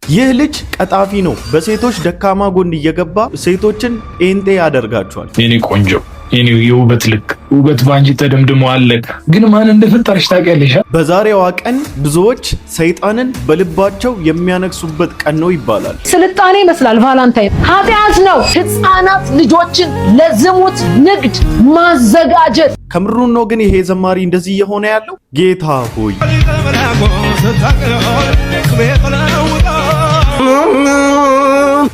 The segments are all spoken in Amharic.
ይህ ልጅ ቀጣፊ ነው። በሴቶች ደካማ ጎን እየገባ ሴቶችን ጴንጤ ያደርጋቸዋል። የኔ ቆንጆ የኔ የውበት ልክ ውበት ባንቺ ተደምድሞ አለቀ። ግን ማን እንደፈጠረሽ ታውቂያለሽ? በዛሬዋ ቀን ብዙዎች ሰይጣንን በልባቸው የሚያነግሱበት ቀን ነው ይባላል። ስልጣኔ ይመስላል ቫላንታይን ኃጢአት ነው። ህፃናት ልጆችን ለዝሙት ንግድ ማዘጋጀት። ከምሩን ነው ግን ይሄ ዘማሪ እንደዚህ የሆነ ያለው። ጌታ ሆይ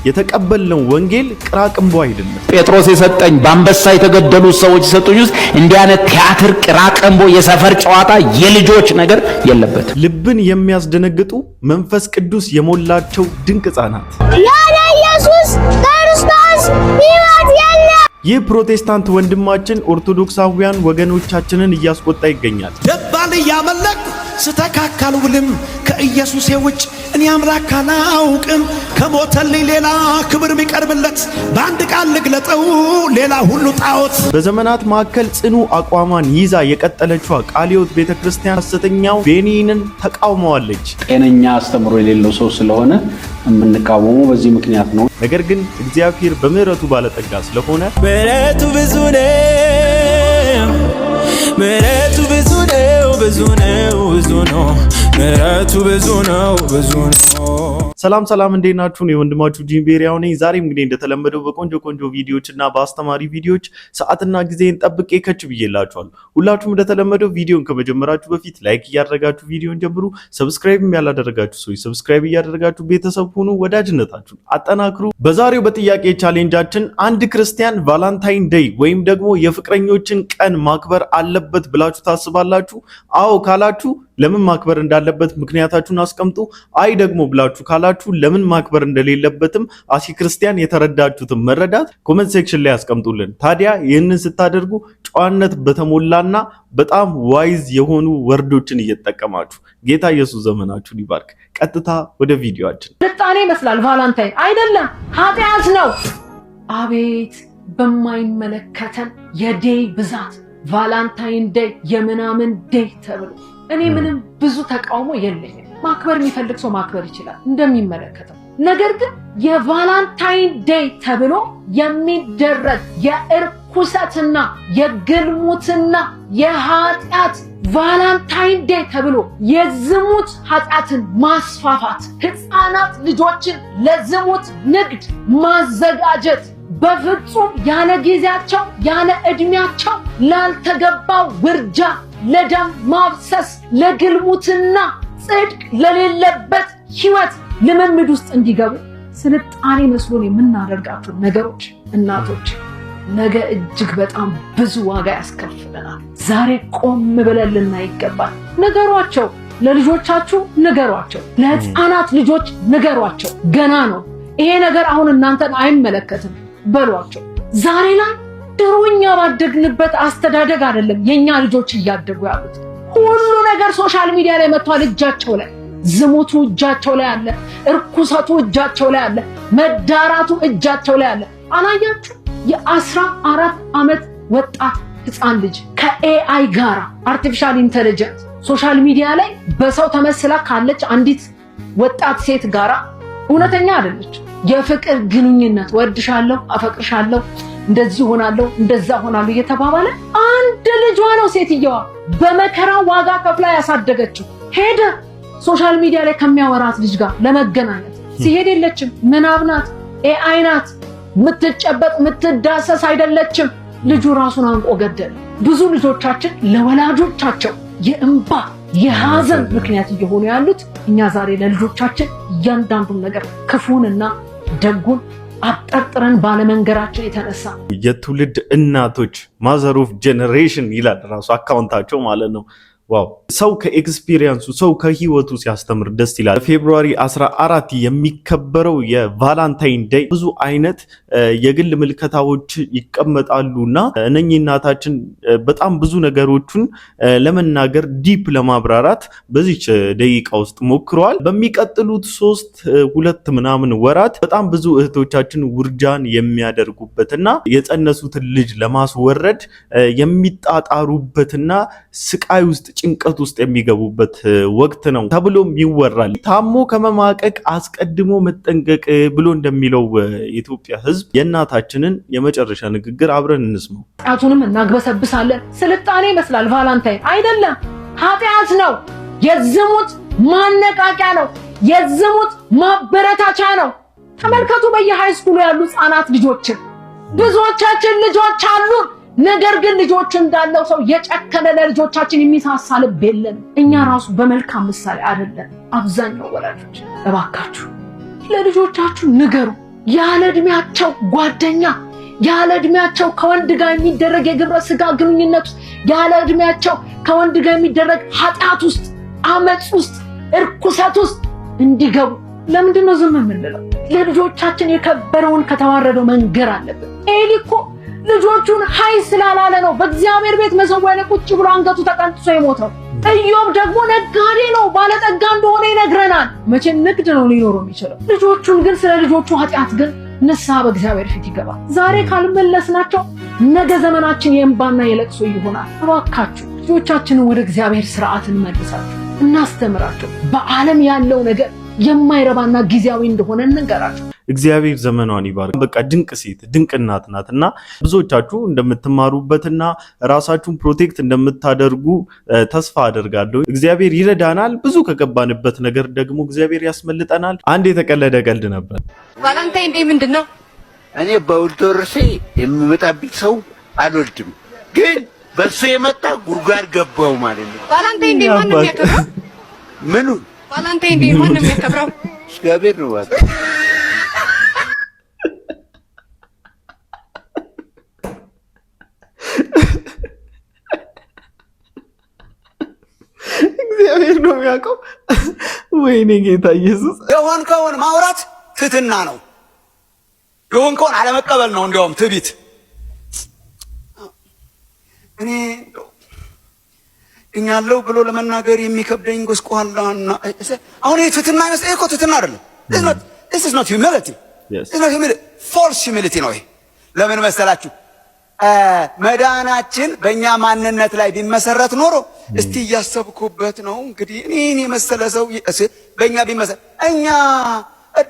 የተቀበልነው ወንጌል ቅራቅንቦ አይደለም። ጴጥሮስ የሰጠኝ በአንበሳ የተገደሉ ሰዎች የሰጡኝ ውስጥ እንዲህ አይነት ቲያትር፣ ቅራቅንቦ፣ የሰፈር ጨዋታ፣ የልጆች ነገር የለበትም። ልብን የሚያስደነግጡ መንፈስ ቅዱስ የሞላቸው ድንቅ ሕፃናት ያለ ኢየሱስ ክርስቶስ ሕይወት የለም። ይህ ፕሮቴስታንት ወንድማችን ኦርቶዶክሳውያን ወገኖቻችንን እያስቆጣ ይገኛል። ደባል እያመለክ ስተካከል ውልም ከኢየሱስ ውጭ እኔ አምላክ አላውቅም። ከሞተልኝ ሌላ ክብር የሚቀርብለት በአንድ ቃል ልግለጠው ሌላ ሁሉ ጣዖት። በዘመናት መካከል ጽኑ አቋሟን ይዛ የቀጠለችው ቃለ ሕይወት ቤተክርስቲያን ሐሰተኛው ቤኒንን ተቃውመዋለች። ጤነኛ አስተምሮ የሌለው ሰው ስለሆነ የምንቃወመው በዚህ ምክንያት ነው። ነገር ግን እግዚአብሔር በምህረቱ ባለጠጋ ስለሆነ ምህረቱ ብዙ ነው፣ ምህረቱ ብዙ ነው፣ ብዙ ነው፣ ብዙ ነው፣ ምህረቱ ብዙ ነው፣ ብዙ ነው። ሰላም እንዴት ናችሁ? ነው ወንድማችሁ ጂምቤሪያው ነኝ። ዛሬም እንግዲህ እንደተለመደው በቆንጆ ቪዲዮዎችና በአስተማሪ ቪዲዮዎች ሰዓትና ጊዜን ጠብቄ ከች ብዬላችኋለሁ። ሁላችሁም እንደተለመደው ቪዲዮን ከመጀመራችሁ በፊት ላይክ እያደረጋችሁ ቪዲዮን ጀምሩ። ሰብስክራይብም ያላደረጋችሁ ሰዎች ሰብስክራይብ እያደረጋችሁ ቤተሰብ ሁኑ። ወዳጅነታችሁን አጠናክሩ። በዛሬው በጥያቄ ቻሌንጃችን አንድ ክርስቲያን ቫላንታይን ዴይ ወይም ደግሞ የፍቅረኞችን ቀን ማክበር አለበት ብላችሁ ታስባላችሁ? አዎ ካላችሁ ለምን ማክበር እንዳለበት ምክንያታችሁን አስቀምጡ። አይ ደግሞ ብላችሁ ካላችሁ ለምን ማክበር እንደሌለበትም አሲ ክርስቲያን የተረዳችሁትን መረዳት ኮሜንት ሴክሽን ላይ አስቀምጡልን። ታዲያ ይህንን ስታደርጉ ጨዋነት በተሞላና በጣም ዋይዝ የሆኑ ወርዶችን እየተጠቀማችሁ ጌታ ኢየሱስ ዘመናችሁን ይባርክ። ቀጥታ ወደ ቪዲዮአችን። ስልጣኔ ይመስላል ቫላንታይን አይደለም፣ ኃጢአት ነው። አቤት በማይመለከተን የዴይ ብዛት ቫላንታይን ዴይ የምናምን ዴይ ተብሎ እኔ ምንም ብዙ ተቃውሞ የለኝም። ማክበር የሚፈልግ ሰው ማክበር ይችላል እንደሚመለከተው። ነገር ግን የቫላንታይን ዴይ ተብሎ የሚደረግ የእርኩሰትና የግልሙትና የኃጢአት ቫላንታይን ዴይ ተብሎ የዝሙት ኃጢአትን ማስፋፋት፣ ህፃናት ልጆችን ለዝሙት ንግድ ማዘጋጀት፣ በፍጹም ያለ ጊዜያቸው ያለ ዕድሜያቸው ላልተገባው ውርጃ፣ ለደም ማብሰስ፣ ለግልሙትና ጽድቅ ለሌለበት ህይወት ልምምድ ውስጥ እንዲገቡ ስልጣኔ መስሎን የምናደርጋቸው ነገሮች እናቶች ነገ እጅግ በጣም ብዙ ዋጋ ያስከፍለናል። ዛሬ ቆም ብለን ልናይ ይገባል። ንገሯቸው፣ ለልጆቻችሁ ንገሯቸው፣ ለህፃናት ልጆች ንገሯቸው። ገና ነው ይሄ ነገር፣ አሁን እናንተን አይመለከትም በሏቸው። ዛሬ ላይ ድሮኛ ባደግንበት አስተዳደግ አይደለም የኛ ልጆች እያደጉ ያሉት። ሁሉ ነገር ሶሻል ሚዲያ ላይ መጥቷል። እጃቸው ላይ ዝሙቱ እጃቸው ላይ አለ፣ እርኩሰቱ እጃቸው ላይ አለ፣ መዳራቱ እጃቸው ላይ አለ። አላያችሁ? የ14 ዓመት ወጣት ህፃን ልጅ ከኤአይ ጋራ አርቲፊሻል ኢንተለጀንስ ሶሻል ሚዲያ ላይ በሰው ተመስላ ካለች አንዲት ወጣት ሴት ጋራ እውነተኛ አይደለች የፍቅር ግንኙነት ወድሻለሁ፣ አፈቅርሻለሁ፣ እንደዚህ ሆናለሁ፣ እንደዛ ሆናለሁ እየተባባለ አንድ ልጇ ነው ሴትየዋ በመከራ ዋጋ ከፍላ ያሳደገችው ሄደ ሶሻል ሚዲያ ላይ ከሚያወራት ልጅ ጋር ለመገናኘት ሲሄድ የለችም። ምናብ ናት፣ ኤአይ ናት፣ ምትጨበጥ ምትዳሰስ አይደለችም። ልጁ ራሱን አንቆ ገደለ። ብዙ ልጆቻችን ለወላጆቻቸው የእንባ የሐዘን ምክንያት እየሆኑ ያሉት እኛ ዛሬ ለልጆቻችን እያንዳንዱን ነገር ክፉንና ደጉን አጠርጥረን ባለመንገራችን የተነሳ የትውልድ እናቶች ማዘር ኦፍ ጄኔሬሽን ይላል ራሱ አካውንታቸው ማለት ነው። ዋው! ሰው ከኤክስፒሪየንሱ ሰው ከህይወቱ ሲያስተምር ደስ ይላል። ፌብሩዋሪ 14 የሚከበረው የቫላንታይን ዴይ ብዙ አይነት የግል ምልከታዎች ይቀመጣሉና እነኚህ እናታችን በጣም ብዙ ነገሮችን ለመናገር ዲፕ ለማብራራት በዚች ደቂቃ ውስጥ ሞክረዋል። በሚቀጥሉት 2 ምናምን ወራት በጣም ብዙ እህቶቻችን ውርጃን የሚያደርጉበትና የጸነሱትን ልጅ ለማስወረድ የሚጣጣሩበትና ስቃይ ውስጥ ጭንቀት ውስጥ የሚገቡበት ወቅት ነው ተብሎም ይወራል። ታሞ ከመማቀቅ አስቀድሞ መጠንቀቅ ብሎ እንደሚለው የኢትዮጵያ ሕዝብ የእናታችንን የመጨረሻ ንግግር አብረን እንስማው። ጣቱንም እናግበሰብሳለን። ስልጣኔ ይመስላል ቫላንታይን አይደለም፣ ኃጢአት ነው። የዝሙት ማነቃቂያ ነው። የዝሙት ማበረታቻ ነው። ተመልከቱ በየሃይስኩሉ ያሉ ህፃናት ልጆችን። ብዙዎቻችን ልጆች አሉ፣ ነገር ግን ልጆች እንዳለው ሰው የጨከነ ለልጆቻችን የሚሳሳ ልብ የለን። እኛ ራሱ በመልካም ምሳሌ አይደለም። አብዛኛው ወላጆች እባካችሁ ለልጆቻችሁ ንገሩ። ያለ እድሜያቸው ጓደኛ፣ ያለ እድሜያቸው ከወንድ ጋር የሚደረግ የግብረ ስጋ ግንኙነት ውስጥ፣ ያለ እድሜያቸው ከወንድ ጋር የሚደረግ ኃጢአት ውስጥ፣ አመጽ ውስጥ፣ እርኩሰት ውስጥ እንዲገቡ ለምንድን ነው ዝም የምንለው? ለልጆቻችን የከበረውን ከተዋረደው መንገር አለብን። ኤሊ እኮ ልጆቹን ሀይ ስላላለ ነው በእግዚአብሔር ቤት መሰዊያ ላይ ቁጭ ብሎ አንገቱ ተቀንጥሶ የሞተው። ኢዮብ ደግሞ ነጋዴ ነው፣ ባለጠጋ እንደሆነ ይነግረናል። መቼም ንግድ ነው ሊኖረው የሚችለው። ልጆቹን ግን ስለ ልጆቹ ኃጢአት ግን ንስሐ በእግዚአብሔር ፊት ይገባል። ዛሬ ካልመለስናቸው ነገ ዘመናችን የእንባና የለቅሶ ይሆናል። እባካችሁ ልጆቻችንን ወደ እግዚአብሔር ስርዓት እንመልሳቸው፣ እናስተምራቸው። በዓለም ያለው ነገር የማይረባና ጊዜያዊ እንደሆነ እንንገራቸው። እግዚአብሔር ዘመኗን ይባርክ። በቃ ድንቅ ሴት ድንቅ እናት ናትና ብዙዎቻችሁ እንደምትማሩበትና ራሳችሁን ፕሮቴክት እንደምታደርጉ ተስፋ አደርጋለሁ። እግዚአብሔር ይረዳናል። ብዙ ከገባንበት ነገር ደግሞ እግዚአብሔር ያስመልጠናል። አንድ የተቀለደ ቀልድ ነበር። ቫላንታይን ዴይ ምንድነው? እኔ በውልዶርሴ የሚመጣብኝ ሰው አልወልድም፣ ግን በሱ የመጣ ጉርጓድ ገባው ማለት ነው። ቫላንታይን ዴይ ማን ነው የሚያከብረው? ምኑ ቫላንታይን ዴይ ማን ነው የሚያከብረው? እግዚአብሔር ነው ማለት እግዚአብሔር ነው የሚያውቀው። ወይኔ ጌታ ኢየሱስ። የሆንከውን ማውራት ትህትና ነው። የሆንከውን አለመቀበል ነው እንዲያውም ትዕቢት። እኔ እኛለው ብሎ ለመናገር የሚከብደኝ ጎስቋላና አሁን ይሄ ትህትና አይመስልም እኮ። ትህትና አይደለም። this is not humility. It's not humility. false humility ነው ይሄ። ለምን መሰላችሁ? መዳናችን በእኛ ማንነት ላይ ቢመሰረት ኖሮ እስቲ እያሰብኩበት ነው እንግዲህ እኔ መሰለ ሰው በእኛ ቢመሰረት እኛ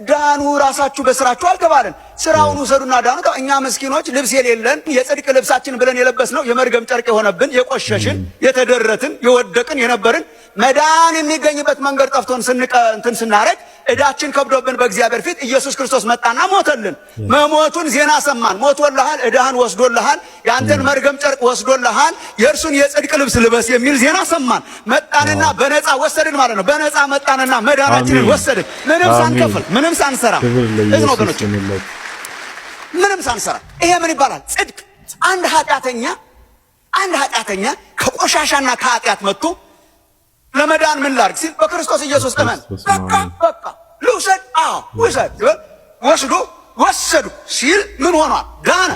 ዳኑ ራሳችሁ በስራችሁ አልተባለን። ስራውን ውሰዱና ዳኑ። እኛ ምስኪኖች ልብስ የሌለን የጽድቅ ልብሳችን ብለን የለበስነው የመርገም ጨርቅ የሆነብን የቆሸሽን የተደረትን የወደቅን የነበርን መዳን የሚገኝበት መንገድ ጠፍቶን እንትን ስናረግ እዳችን ከብዶብን በእግዚአብሔር ፊት ኢየሱስ ክርስቶስ መጣና ሞተልን። መሞቱን ዜና ሰማን። ሞቶልሃል፣ እዳህን ወስዶልሃል፣ ያንተን መርገም ጨርቅ ወስዶልሃል፣ የእርሱን የጽድቅ ልብስ ልበስ የሚል ዜና ሰማን። መጣንና በነፃ ወሰድን ማለት ነው። በነፃ መጣንና መዳናችንን ወሰድን፣ ምንም ሳንከፍል ምንም ሳንሰራ። እዚህ ነው ወገኖች፣ ምንም ሳንሰራ። ይሄ ምን ይባላል? ጽድቅ። አንድ ኃጢአተኛ ከቆሻሻና ከኃጢአት መጥቶ ለመዳን ምን ላድርግ ሲል በክርስቶስ ኢየሱስ እመን። በቃ ልውሰድ። ውሰድ። ወሰዱ ሲል ምን ሆኗል? ዳነ።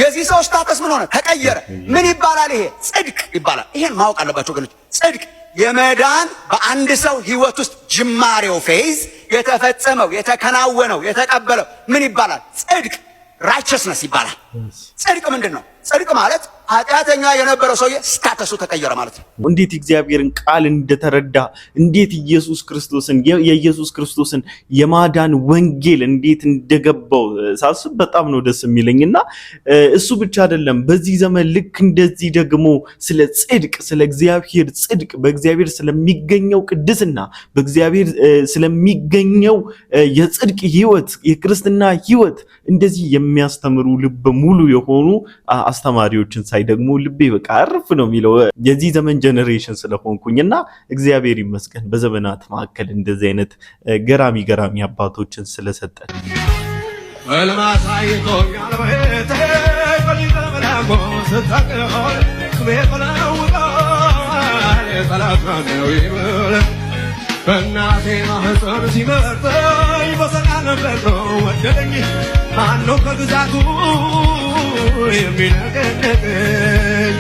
የዚህ ሰው ስታተስ ምን ሆነ? ተቀየረ። ምን ይባላል? ይሄ ጽድቅ ይባላል። ይሄን ማወቅ አለባቸው ወገኖች። ጽድቅ የመዳን በአንድ ሰው ህይወት ውስጥ ጅማሬው ፌዝ የተፈጸመው የተከናወነው የተቀበለው ምን ይባላል? ጽድቅ ራይቸስነስ ይባላል። ጽድቅ ምንድን ነው? ጽድቅ ማለት ኃጢአተኛ የነበረው ሰውዬ ስታተሱ ተቀየረ ማለት ነው። እንዴት እግዚአብሔርን ቃል እንደተረዳ እንዴት የኢየሱስ ክርስቶስን የማዳን ወንጌል እንዴት እንደገባው ሳስብ በጣም ነው ደስ የሚለኝና እሱ ብቻ አይደለም። በዚህ ዘመን ልክ እንደዚህ ደግሞ ስለ ጽድቅ፣ ስለ እግዚአብሔር ጽድቅ፣ በእግዚአብሔር ስለሚገኘው ቅድስና፣ በእግዚአብሔር ስለሚገኘው የጽድቅ ህይወት፣ የክርስትና ህይወት እንደዚህ የሚያስተምሩ ልበ ሙሉ የሆኑ አስተማሪዎችን ሳይ ደግሞ ልቤ በቃ አርፍ ነው የሚለው የዚህ ዘመን ጀነሬሽን ስለሆንኩኝና እግዚአብሔር ይመስገን በዘመናት መካከል እንደዚህ አይነት ገራሚ አባቶችን ስለሰጠን። በእናቴ ማህፀን ሲመርጠኝ በሰላም ነበር ወደደኝ። ማነው ከግዛቱ የሚነቀንቀኝ?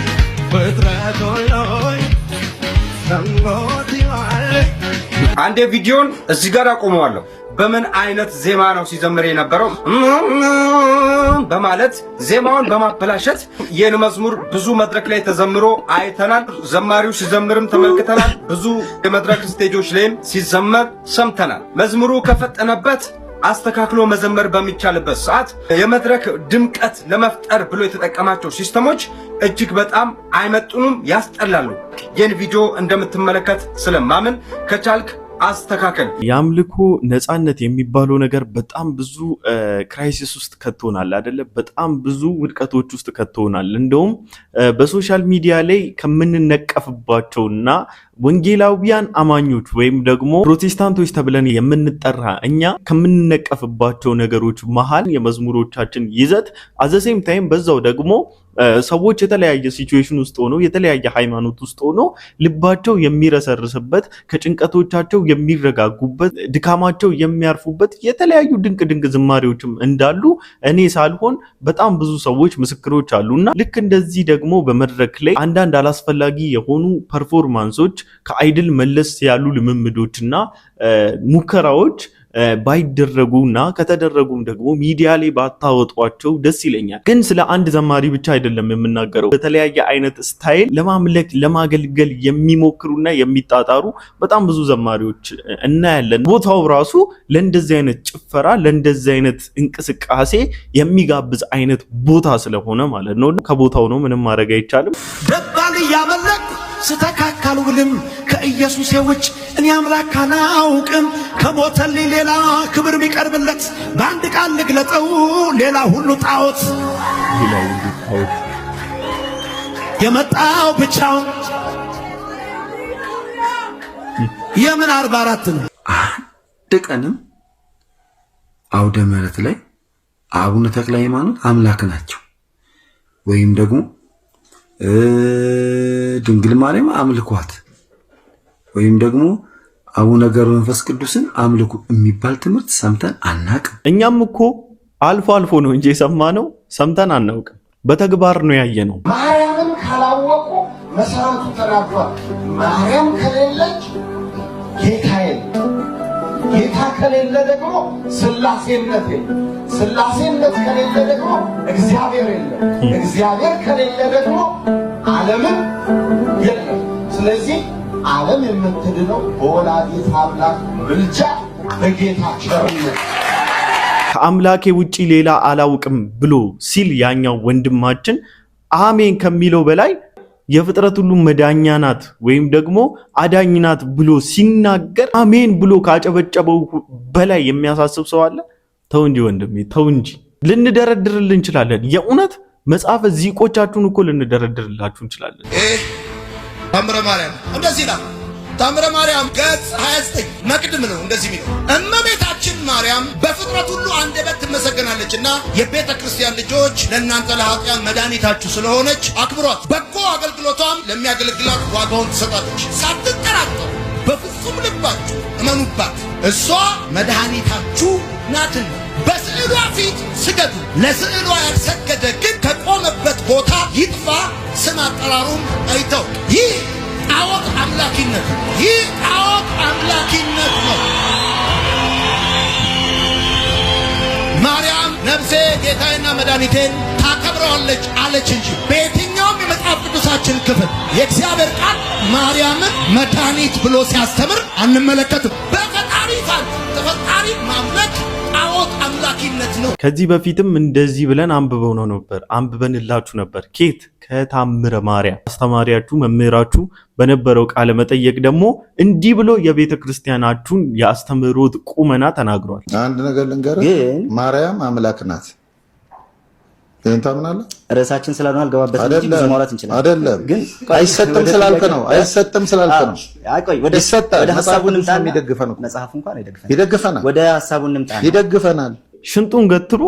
ፍጥረት ሁሉ ሰንጎት ይዋል አንዴ ቪዲዮን እዚህ ጋር አቆመዋለሁ። በምን አይነት ዜማ ነው ሲዘምር የነበረው በማለት ዜማውን በማበላሸት ይህን መዝሙር ብዙ መድረክ ላይ ተዘምሮ አይተናል። ዘማሪው ሲዘምርም ተመልክተናል። ብዙ የመድረክ ስቴጆች ላይም ሲዘመር ሰምተናል። መዝሙሩ ከፈጠነበት አስተካክሎ መዘመር በሚቻልበት ሰዓት የመድረክ ድምቀት ለመፍጠር ብሎ የተጠቀማቸው ሲስተሞች እጅግ በጣም አይመጡንም፣ ያስጠላሉ። ይህን ቪዲዮ እንደምትመለከት ስለማምን ከቻልክ አስተካከል። የአምልኮ ነፃነት የሚባለው ነገር በጣም ብዙ ክራይሲስ ውስጥ ከቶናል አይደለ? በጣም ብዙ ውድቀቶች ውስጥ ከቶናል። እንደውም በሶሻል ሚዲያ ላይ ከምንነቀፍባቸውና ወንጌላውያን አማኞች ወይም ደግሞ ፕሮቴስታንቶች ተብለን የምንጠራ እኛ ከምንነቀፍባቸው ነገሮች መሃል የመዝሙሮቻችን ይዘት አዘሴም ታይም በዛው ደግሞ ሰዎች የተለያየ ሲቹዌሽን ውስጥ ሆኖ የተለያየ ሃይማኖት ውስጥ ሆኖ ልባቸው የሚረሰርስበት ከጭንቀቶቻቸው የሚረጋጉበት ድካማቸው የሚያርፉበት የተለያዩ ድንቅ ድንቅ ዝማሬዎችም እንዳሉ እኔ ሳልሆን በጣም ብዙ ሰዎች ምስክሮች አሉና ልክ እንደዚህ ደግሞ በመድረክ ላይ አንዳንድ አላስፈላጊ የሆኑ ፐርፎርማንሶች ከአይድል መለስ ያሉ ልምምዶችና ሙከራዎች ባይደረጉና ከተደረጉም ደግሞ ሚዲያ ላይ ባታወጧቸው ደስ ይለኛል። ግን ስለ አንድ ዘማሪ ብቻ አይደለም የምናገረው። በተለያየ አይነት ስታይል ለማምለክ ለማገልገል የሚሞክሩና የሚጣጣሩ በጣም ብዙ ዘማሪዎች እናያለን። ቦታው ራሱ ለእንደዚህ አይነት ጭፈራ ለእንደዚህ አይነት እንቅስቃሴ የሚጋብዝ አይነት ቦታ ስለሆነ ማለት ነው። ከቦታው ነው፣ ምንም ማድረግ አይቻልም። ደባል እያመለክ ስተካከል ውልም ከኢየሱስ ውጭ እኔ አምላክ አላውቅም። ከሞተልኝ ሌላ ክብር የሚቀርብለት በአንድ ቃል ልግለጠው ሌላ ሁሉ ጣዖት። የመጣው ብቻውን የምን 44 ነው። አንድ ቀንም አውደ ምሕረት ላይ አቡነ ተክለ ሃይማኖት አምላክ ናቸው ወይም ደግሞ ድንግል ማርያም አምልኳት ወይም ደግሞ አቡነ ገብረ መንፈስ ቅዱስን አምልኩ የሚባል ትምህርት ሰምተን አናውቅም። እኛም እኮ አልፎ አልፎ ነው እንጂ የሰማነው ሰምተን አናውቅም። በተግባር ነው ያየነው። ማርያምን ካላወቁ መሰረቱ ተናግሯል። ማርያም ከሌለች ጌታ የለም። ጌታ ከሌለ ደግሞ ስላሴነት የለም። ስላሴነት ከሌለ ደግሞ እግዚአብሔር የለም። እግዚአብሔር ከሌለ ደግሞ ዓለምም የለም። ስለዚህ ዓለም የምትድነው በወላዲተ አምላክ ምልጃ በጌታ ቸርነት። ከአምላኬ ውጪ ሌላ አላውቅም ብሎ ሲል ያኛው ወንድማችን አሜን ከሚለው በላይ የፍጥረት ሁሉ መዳኛ ናት ወይም ደግሞ አዳኝ ናት ብሎ ሲናገር አሜን ብሎ ካጨበጨበው በላይ የሚያሳስብ ሰው አለ? ተው እንጂ ወንድሜ ተው እንጂ። ልንደረድርልን እንችላለን። የእውነት መጽሐፈ ዚቆቻችሁን እኮ ልንደረድርላችሁ እንችላለን። ታምረ ማርያም እንደዚህ ነው። ታምረ ማርያም ገጽ 29 መቅድም ነው እንደዚህ የሚለው እመቤታችን ማርያም በፍጥረት ሁሉ አንደበት ትመሰገናለችና የቤተ ክርስቲያን ልጆች ለእናንተ ለኃጢአን መድኃኒታችሁ ስለሆነች አክብሯት፣ በጎ አገልግሎቷም ለሚያገለግላት ዋጋውን ትሰጣለች። ሳትጠራጠሩ በፍጹም ልባችሁ እመኑባት፣ እሷ መድኃኒታችሁ ናትና። በስዕሏ ፊት ስገዱ፣ ለስዕሏ ያልሰገደ ግን ከቆመበት ቦታ ይጥፋ፣ ስም አጠራሩም አይተው። ይህ ጣዖት አምላኪነት ነው። ይህ ጣዖት አምላኪነት ነው። ማርያም ነፍሴ ጌታዬና መድኃኒቴን ታከብረዋለች አለች እንጂ በየትኛውም የመጽሐፍ ቅዱሳችን ክፍል የእግዚአብሔር ቃል ማርያምን መድኃኒት ብሎ ሲያስተምር አንመለከትም። በፈጣሪ ፋንታ ተፈጣሪ ማምለክ ጣዖት አምላኪነት ነው። ከዚህ በፊትም እንደዚህ ብለን አንብበንላችሁ ነበር። ኬት ከታምረ ማርያም አስተማሪያችሁ መምህራችሁ በነበረው ቃለ መጠየቅ ደግሞ እንዲህ ብሎ የቤተ ክርስቲያናችሁን የአስተምህሮት ቁመና ተናግሯል። አንድ ነገር ልንገርህ፣ ማርያም አምላክ ናት። ይሄን ታምናለህ? ርዕሳችን ስላልሆነ አልገባበትም እንጂ ብዙ ማውራት እንችላለን። አይደለም ግን አይሰጥም ስላልከ ነው። አይሰጥም ስላልከ ነው። ቆይ ወደ ሐሳቡን እንምጣና መጽሐፉ እንኳን ይደግፈናል። ወደ ሐሳቡን እንምጣና ይደግፈናል። ሽንጡን ገትሮ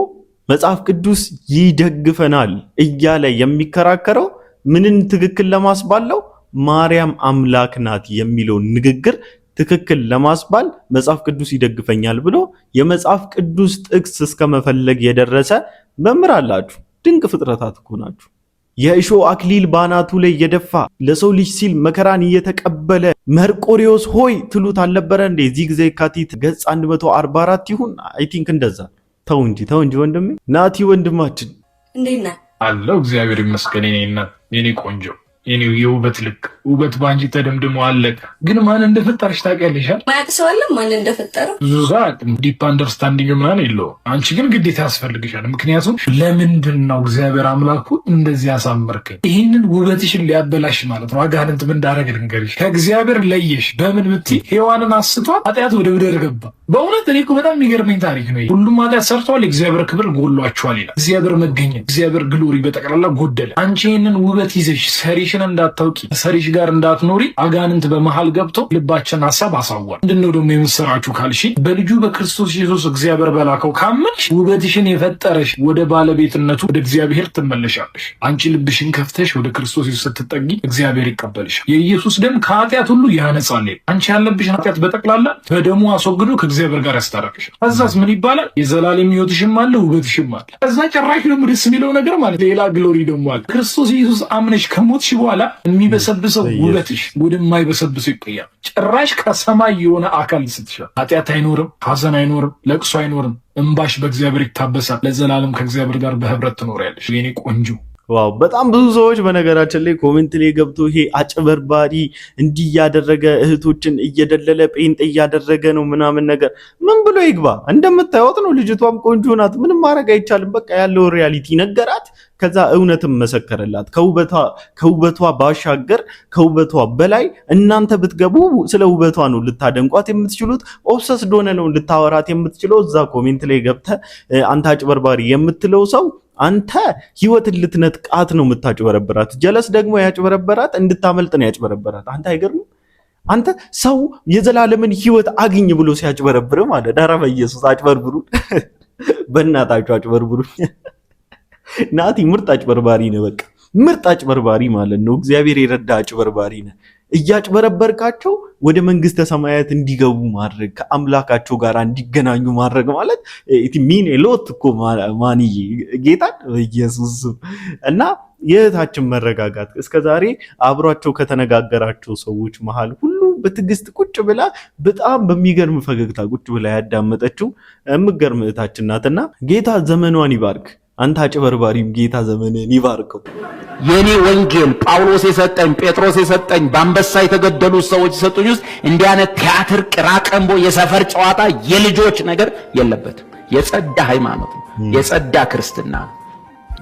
መጽሐፍ ቅዱስ ይደግፈናል እያለ የሚከራከረው ምንን ትክክል ለማስባለው ማርያም አምላክ ናት የሚለው ንግግር ትክክል ለማስባል መጽሐፍ ቅዱስ ይደግፈኛል ብሎ የመጽሐፍ ቅዱስ ጥቅስ እስከ መፈለግ የደረሰ መምህር አላችሁ። ድንቅ ፍጥረታት እኮ ናችሁ። የእሾህ አክሊል ባናቱ ላይ የደፋ ለሰው ልጅ ሲል መከራን እየተቀበለ መርቆሪዎስ ሆይ ትሉት አልነበረ እንዴ? እዚህ ጊዜ የካቲት ገጽ 144 ይሁን አይ ቲንክ እንደዛ። ተው እንጂ ወንድሜ ናቲ ወንድማችን እንዴት ነህ? አለው እግዚአብሔር ይመስገን። የኔ ቆንጆ የኔ የውበት ልክ ውበት ባንቺ ተደምድሞ አለቀ። ግን ማን እንደፈጠረሽ ታውቂያለሽ? ማያውቅ ሰው አለ ማን እንደፈጠረው? ብዙ ዲፕ አንደርስታንዲንግ ምናምን የለውም። አንቺ ግን ግዴታ ያስፈልግሻል። ምክንያቱም ለምንድን ነው እግዚአብሔር አምላኩ እንደዚህ ያሳመርከኝ? ይህንን ውበትሽን ሊያበላሽ ማለት ነው። አጋንንት ምን እንዳደረገ ልንገርሽ። ከእግዚአብሔር ለየሽ። በምን ብትይ ሔዋንን አስቷል። ኃጢአት ወደ ምድር ገባ። በእውነት እኔ እኮ በጣም የሚገርመኝ ታሪክ ነው። ሁሉም ኃጢአት ሰርተዋል፣ የእግዚአብሔር ክብር ጎሏቸዋል ይላል። እግዚአብሔር መገኘት፣ እግዚአብሔር ግሎሪ በጠቅላላ ጎደለ። አንቺ ይህንን ውበት ይዘሽ ሰሪሽን እንዳታውቂ ሰሪሽ ጋር እንዳትኖሪ አጋንንት በመሃል ገብቶ ልባችን ሐሳብ አሳወረ። ምንድነው ደግሞ የምሰራችሁ ካልሽ በልጁ በክርስቶስ ኢየሱስ እግዚአብሔር በላከው ካመንሽ ውበትሽን የፈጠረሽ ወደ ባለቤትነቱ ወደ እግዚአብሔር ትመለሻለሽ። አንቺ ልብሽን ከፍተሽ ወደ ክርስቶስ ኢየሱስ ስትጠጊ እግዚአብሔር ይቀበልሻል። የኢየሱስ ደም ከኃጢአት ሁሉ ያነጻል። አንቺ ያለብሽን ኃጢአት በጠቅላላ በደሙ አስወግዶ ከእግዚአብሔር ጋር ያስታርቅሻል። ከዛስ ምን ይባላል? የዘላለም ሕይወትሽም አለ ውበትሽም አለ። ከዛ ጭራሽ ደግሞ ደስ የሚለው ነገር ማለት ሌላ ግሎሪ ደግሞ አለ። ክርስቶስ ኢየሱስ አምነሽ ከሞትሽ በኋላ የሚበሰብሰው ውበትሽ ወደማይበሰብሰው ይቀየራል። ጭራሽ ከሰማይ የሆነ አካል ይስትሻል። ኃጢአት አይኖርም፣ ሐዘን አይኖርም፣ ለቅሶ አይኖርም። እንባሽ በእግዚአብሔር ይታበሳል። ለዘላለም ከእግዚአብሔር ጋር በህብረት ትኖሪያለሽ የኔ ቆንጆ። ዋው በጣም ብዙ ሰዎች በነገራችን ላይ ኮሜንት ላይ ገብቶ ይሄ አጭበርባሪ እንዲህ ያደረገ እህቶችን እየደለለ ጴንጤ እያደረገ ነው ምናምን ነገር ምን ብሎ ይግባ? እንደምታዩት ነው። ልጅቷም ቆንጆ ናት። ምንም ማድረግ አይቻልም። በቃ ያለው ሪያሊቲ ነገራት። ከዛ እውነትም መሰከረላት። ከውበቷ ባሻገር ከውበቷ በላይ እናንተ ብትገቡ ስለ ውበቷ ነው ልታደንቋት የምትችሉት። ኦብሰስድ ሆነ ነው ልታወራት የምትችለው። እዛ ኮሜንት ላይ ገብተ አንተ አጭበርባሪ የምትለው ሰው አንተ ህይወትን ልትነጥቃት ነው የምታጭበረበራት። ጀለስ ደግሞ ያጭበረበራት እንድታመልጥ ነው ያጭበረበራት። አንተ አይገርምም? አንተ ሰው የዘላለምን ህይወት አግኝ ብሎ ሲያጭበረብር ማለት ዳራ በኢየሱስ አጭበርብሩን፣ በእናታችሁ አጭበርብሩን። ናቲ ምርጥ አጭበርባሪ ነው። በቃ ምርጥ አጭበርባሪ ማለት ነው። እግዚአብሔር የረዳ አጭበርባሪ ነው። እያጭበረበርካቸው ወደ መንግስተ ሰማያት እንዲገቡ ማድረግ፣ ከአምላካቸው ጋር እንዲገናኙ ማድረግ ማለት እቲ ሚን ሎት እኮ ማንዬ ጌታን ኢየሱስ እና የእህታችን መረጋጋት እስከዛሬ አብሯቸው ከተነጋገራቸው ሰዎች መሃል ሁሉ በትዕግስት ቁጭ ብላ በጣም በሚገርም ፈገግታ ቁጭ ብላ ያዳመጠችው የምትገርም እህታችን ናትና ጌታ ዘመኗን ይባርክ። አንተ አጭበርባሪም ጌታ ዘመንን ይባርከው። የኔ ወንጌል ጳውሎስ የሰጠኝ ጴጥሮስ የሰጠኝ በአንበሳ የተገደሉ ሰዎች የሰጡኝ ውስጥ እንዲህ አይነት ቲያትር፣ ቅራቀንቦ፣ የሰፈር ጨዋታ፣ የልጆች ነገር የለበትም። የጸዳ ሃይማኖት ነው። የጸዳ ክርስትና ነው።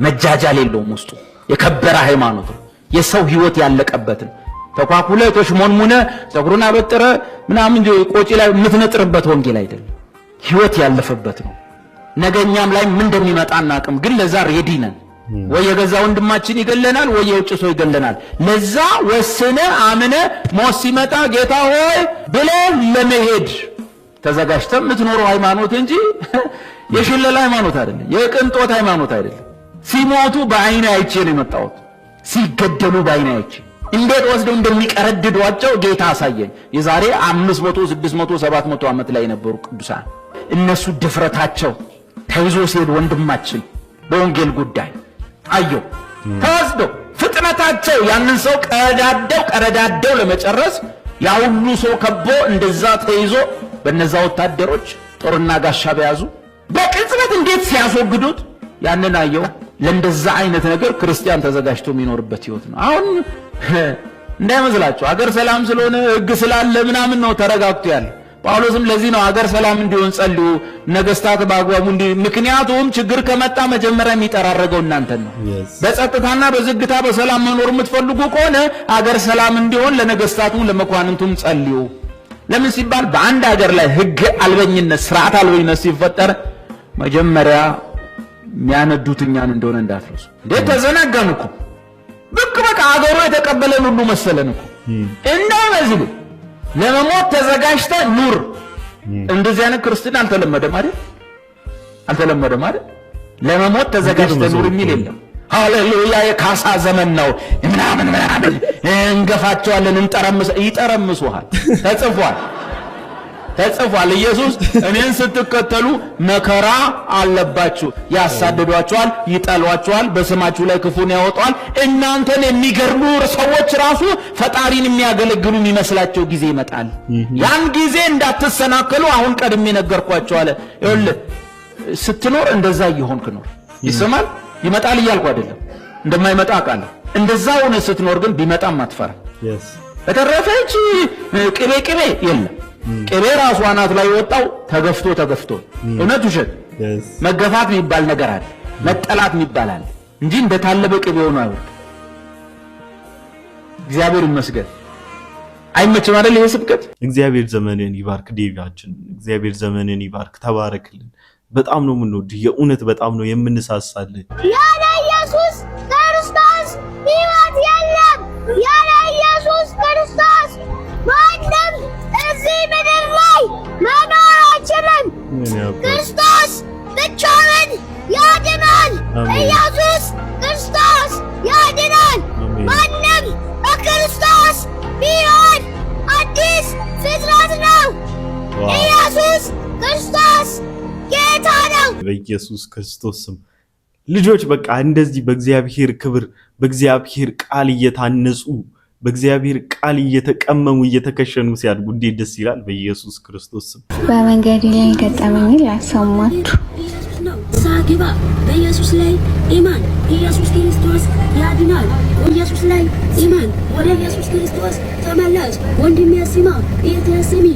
መጃጃል የለውም። ውስጡ የከበረ ሃይማኖት ነው። የሰው ህይወት ያለቀበት ነው። ተኳኩለ ተሽሞንሙነ ፀጉሩን አበጥረ ምናምን ቆጪ ላይ የምትነጥርበት ወንጌል አይደለም። ህይወት ያለፈበት ነው። ነገኛም ላይ ምን እንደሚመጣ እናቅም፣ ግን ለዛ ሬዲ ነን። ወይ የገዛ ወንድማችን ይገለናል፣ ወይ የውጭ ሰው ይገለናል። ለዛ ወስነ አምነ ሞት ሲመጣ ጌታ ሆይ ብለህ ለመሄድ ተዘጋጅተህ የምትኖረው ሃይማኖት እንጂ የሽለላ ሃይማኖት አይደለም። የቅንጦት ሃይማኖት አይደለም። ሲሞቱ በአይኔ አይቼ ነው የመጣሁት። ሲገደሉ በአይኔ አይቼ እንዴት ወስደው እንደሚቀረድዷቸው ጌታ አሳየኝ። የዛሬ 500 600 700 ዓመት ላይ የነበሩ ቅዱሳን እነሱ ድፍረታቸው ተይዞ ሲሄድ ወንድማችን በወንጌል ጉዳይ አየው ተወስዶ ፍጥነታቸው ያንን ሰው ቀረዳደው ለመጨረስ ያ ሁሉ ሰው ከቦ እንደዛ ተይዞ በነዛ ወታደሮች ጦርና ጋሻ በያዙ በቅጽበት እንዴት ሲያስወግዱት ያንን አየው። ለእንደዛ አይነት ነገር ክርስቲያን ተዘጋጅቶ የሚኖርበት ህይወት ነው። አሁን እንዳይመስላችሁ አገር ሰላም ስለሆነ ህግ ስላለ ምናምን ነው ተረጋግቶ ያለ። ጳውሎስም ለዚህ ነው አገር ሰላም እንዲሆን ጸልዩ፣ ነገስታት በአግባቡ ምክንያቱም ችግር ከመጣ መጀመሪያ የሚጠራረገው እናንተን ነው። በጸጥታና በዝግታ በሰላም መኖር የምትፈልጉ ከሆነ አገር ሰላም እንዲሆን ለነገስታቱም ለመኳንንቱም ጸልዩ። ለምን ሲባል በአንድ ሀገር ላይ ህግ አልበኝነት፣ ስርዓት አልበኝነት ሲፈጠር መጀመሪያ የሚያነዱት እኛን እንደሆነ እንዳትረሱ። እንዴት ተዘናጋን እኮ በቃ አገሩ የተቀበለን ሁሉ መሰለን እኮ እንዳይመስል ለመሞት ተዘጋጅተ ኑር። እንደዚህ አይነት ክርስትና አልተለመደም አይደል? ለመሞት ተዘጋጅተ ኑር የሚል የለም። ሃሌሉያ የካሳ ዘመን ነው ምናምን እንገፋቸዋለን፣ ይጠረምሱሃል። ተጽፏል። ተጽፏል። ኢየሱስ እኔን ስትከተሉ መከራ አለባችሁ፣ ያሳድዷችኋል፣ ይጠሏችኋል፣ በስማችሁ ላይ ክፉን ያወጣል። እናንተን የሚገርሙ ሰዎች ራሱ ፈጣሪን የሚያገለግሉ የሚመስላቸው ጊዜ ይመጣል። ያን ጊዜ እንዳትሰናከሉ አሁን ቀድሜ ነገርኳችሁ አለ። ይኸውልህ ስትኖር እንደዛ እየሆንክ ነው። ይሰማል ይመጣል እያልኩ አይደለም፣ እንደማይመጣ አውቃለሁ። እንደዛ ሆነ ስትኖር ግን ቢመጣም አትፈራ። በተረፈች ቅቤ የለም። ቅቤ ራሱ አናት ላይ ወጣው ተገፍቶ እውነት ውሸት መገፋት የሚባል ነገር አለ፣ መጠላት የሚባል አለ እንጂ እንደታለበ ቅቤ ሆኖ አይወርድ። እግዚአብሔር ይመስገን። አይመችም አይደል ይሄ ስብከት? እግዚአብሔር ዘመንን ይባርክ ዴቪያችን፣ እግዚአብሔር ዘመንን ይባርክ። ተባረክልን። በጣም ነው የምንወድህ፣ የእውነት በጣም ነው የምንሳሳልህ። ያለ ኢየሱስ ክርስቶስ ሕይወት የለም። ያለ ኢየሱስ ክርስቶስ ማንም እዚህ ምድር ላይ መኖር አይችልም። ክርስቶስ ብቻውን ያድናል። ኢየሱስ ክርስቶስ ያድናል። ማንም በክርስቶስ ቢሆን አዲስ ፍጥረት ነው። ኢየሱስ ክርስቶስ ጌታ ነው። በኢየሱስ ክርስቶስ ስም ልጆች በቃ እንደዚህ በእግዚአብሔር ክብር በእግዚአብሔር ቃል እየታነጹ በእግዚአብሔር ቃል እየተቀመሙ እየተከሸኑ ሲያድጉ እንዴት ደስ ይላል። በኢየሱስ ክርስቶስ ስም በመንገድ ላይ ገጠመኝ ላሰማችሁ። ሳግባ በኢየሱስ ላይ ኢማን፣ ኢየሱስ ክርስቶስ ያድናል። ኢየሱስ ላይ ኢማን፣ ወደ ኢየሱስ ክርስቶስ ተመለስ። ወንድሜ ስማ፣ እህቴ ስሚ።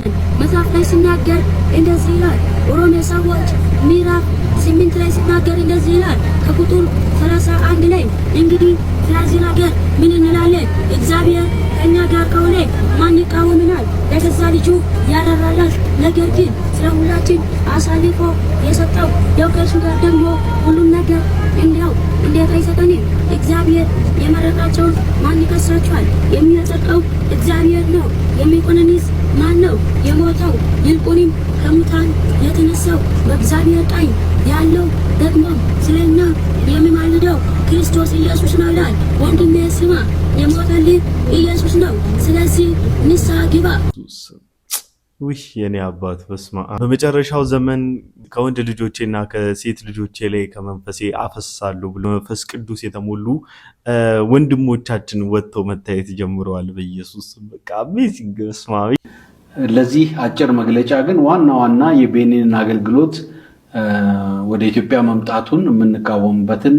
መጽሐፍ ላይ ሲናገር እንደዚህ ይላል። ሮሜ ሰዎች ምዕራፍ 8 ላይ ሲናገር እንደዚህ ይላል ከቁጥር 31 ላይ እንግዲህ ስለዚህ ነገር ምን እንላለን? እግዚአብሔር ከእኛ ጋር ከሆነ ማን ይቃወመናል? ለገዛ ልጁ ያራራላል። ነገር ግን ስለ ሁላችን አሳልፎ የሰጠው ያው ከእርሱ ጋር ደግሞ ሁሉም ነገር እንዲያው እንዴት አይሰጠንም? እግዚአብሔር የመረጣቸውን ማን ይከሳቸዋል? የሚያጸድቀው እግዚአብሔር ነው። የሚኮንንስ ማን ነው? የሞተው ይልቁንም ከሙታን የተነሳው በእግዚአብሔር ቀኝ ያለው ደግሞ ስለኛ የሚማልደው ክርስቶስ ኢየሱስ ነው ይላል። ወንድሜ ስማ፣ የሞተልህ ኢየሱስ ነው። ስለዚህ ንስሐ ግባ። ውይ የኔ አባት በስመ አብ። በመጨረሻው ዘመን ከወንድ ልጆቼና ከሴት ልጆቼ ላይ ከመንፈሴ አፈሳለሁ ብሎ መንፈስ ቅዱስ የተሞሉ ወንድሞቻችን ወጥተው መታየት ጀምረዋል። በኢየሱስ በቃ አሜዚንግ በስመ አብ። ለዚህ አጭር መግለጫ ግን ዋና ዋና የቤኒንን አገልግሎት ወደ ኢትዮጵያ መምጣቱን የምንቃወምበትን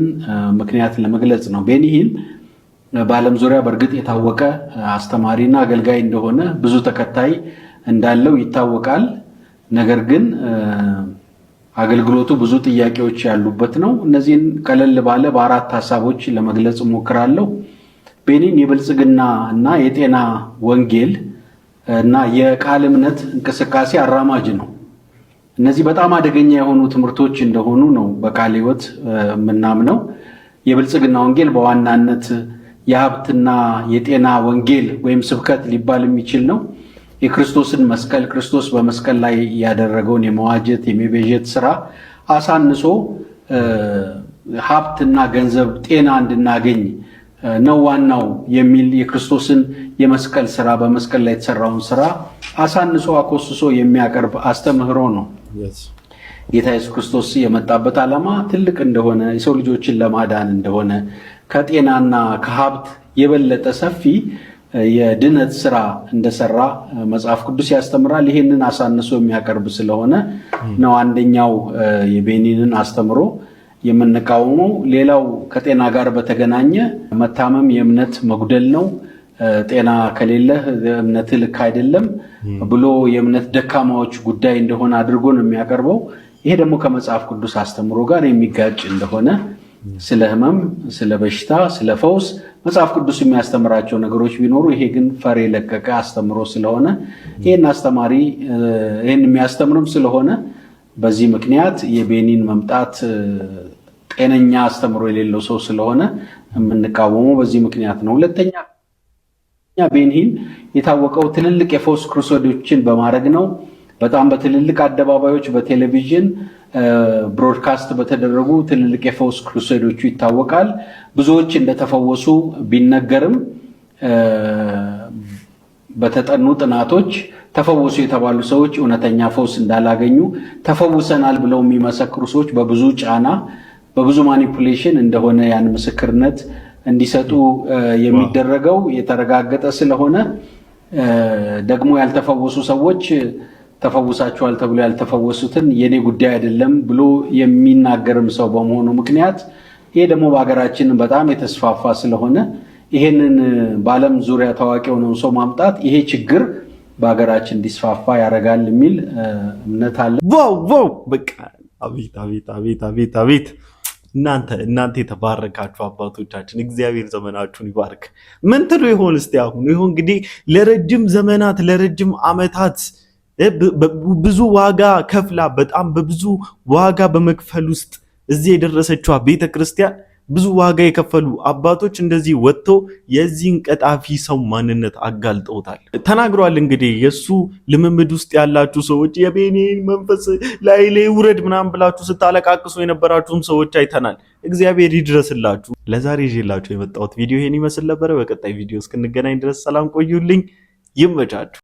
ምክንያት ለመግለጽ ነው። ቤኒሂን በዓለም ዙሪያ በእርግጥ የታወቀ አስተማሪና አገልጋይ እንደሆነ ብዙ ተከታይ እንዳለው ይታወቃል። ነገር ግን አገልግሎቱ ብዙ ጥያቄዎች ያሉበት ነው። እነዚህን ቀለል ባለ በአራት ሐሳቦች ለመግለጽ ሞክራለሁ። ቤኒን የብልጽግና እና የጤና ወንጌል እና የቃል እምነት እንቅስቃሴ አራማጅ ነው። እነዚህ በጣም አደገኛ የሆኑ ትምህርቶች እንደሆኑ ነው በቃለ ሕይወት የምናምነው። የብልጽግና ወንጌል በዋናነት የሀብትና የጤና ወንጌል ወይም ስብከት ሊባል የሚችል ነው። የክርስቶስን መስቀል ክርስቶስ በመስቀል ላይ ያደረገውን የመዋጀት የመቤዠት ስራ አሳንሶ ሀብትና ገንዘብ ጤና እንድናገኝ ነው ዋናው የሚል የክርስቶስን የመስቀል ስራ በመስቀል ላይ የተሰራውን ስራ አሳንሶ አኮስሶ የሚያቀርብ አስተምህሮ ነው። ጌታ ኢየሱስ ክርስቶስ የመጣበት ዓላማ ትልቅ እንደሆነ የሰው ልጆችን ለማዳን እንደሆነ ከጤናና ከሀብት የበለጠ ሰፊ የድነት ስራ እንደሰራ መጽሐፍ ቅዱስ ያስተምራል። ይሄንን አሳንሶ የሚያቀርብ ስለሆነ ነው አንደኛው የቤኒንን አስተምሮ የምንቃወመው። ሌላው ከጤና ጋር በተገናኘ መታመም የእምነት መጉደል ነው፣ ጤና ከሌለ እምነት ልክ አይደለም ብሎ የእምነት ደካማዎች ጉዳይ እንደሆነ አድርጎ ነው የሚያቀርበው። ይሄ ደግሞ ከመጽሐፍ ቅዱስ አስተምሮ ጋር የሚጋጭ እንደሆነ ስለ ህመም፣ ስለ በሽታ፣ ስለ ፈውስ መጽሐፍ ቅዱስ የሚያስተምራቸው ነገሮች ቢኖሩ ይሄ ግን ፈር የለቀቀ አስተምሮ ስለሆነ ይሄን የሚያስተምርም ስለሆነ በዚህ ምክንያት የቤኒን መምጣት ጤነኛ አስተምሮ የሌለው ሰው ስለሆነ የምንቃወመው በዚህ ምክንያት ነው። ሁለተኛ ቤኒን የታወቀው ትልልቅ የፈውስ ክሩሴዶችን በማድረግ ነው። በጣም በትልልቅ አደባባዮች በቴሌቪዥን ብሮድካስት በተደረጉ ትልልቅ የፈውስ ክሩሴዶቹ ይታወቃል። ብዙዎች እንደተፈወሱ ቢነገርም በተጠኑ ጥናቶች ተፈወሱ የተባሉ ሰዎች እውነተኛ ፈውስ እንዳላገኙ፣ ተፈውሰናል ብለው የሚመሰክሩ ሰዎች በብዙ ጫና በብዙ ማኒፑሌሽን እንደሆነ ያን ምስክርነት እንዲሰጡ የሚደረገው የተረጋገጠ ስለሆነ ደግሞ ያልተፈወሱ ሰዎች ተፈውሳቸዋል ተብሎ ያልተፈወሱትን የኔ ጉዳይ አይደለም ብሎ የሚናገርም ሰው በመሆኑ ምክንያት ይሄ ደግሞ በሀገራችን በጣም የተስፋፋ ስለሆነ ይሄንን በዓለም ዙሪያ ታዋቂ የሆነውን ሰው ማምጣት ይሄ ችግር በሀገራችን እንዲስፋፋ ያደርጋል የሚል እምነት አለ። ዋው በቃ አቤት አቤት አቤት አቤት አቤት! እናንተ የተባረካችሁ አባቶቻችን እግዚአብሔር ዘመናችሁን ይባርክ። ምን ትሉ ይሆን እስቲ? አሁን ይሁን እንግዲህ ለረጅም ዘመናት ለረጅም ዓመታት ብዙ ዋጋ ከፍላ በጣም በብዙ ዋጋ በመክፈል ውስጥ እዚህ የደረሰችዋ ቤተክርስቲያን ብዙ ዋጋ የከፈሉ አባቶች እንደዚህ ወጥቶ የዚህን ቀጣፊ ሰው ማንነት አጋልጠውታል፣ ተናግሯል። እንግዲህ የሱ ልምምድ ውስጥ ያላችሁ ሰዎች የቤኔን መንፈስ ላይ ውረድ ምናምን ብላችሁ ስታለቃቅሱ የነበራችሁም ሰዎች አይተናል። እግዚአብሔር ይድረስላችሁ። ለዛሬ ይዤላችሁ የመጣሁት ቪዲዮ ይሄን ይመስል ነበረ። በቀጣይ ቪዲዮ እስክንገናኝ ድረስ ሰላም ቆዩልኝ። ይመቻችሁ።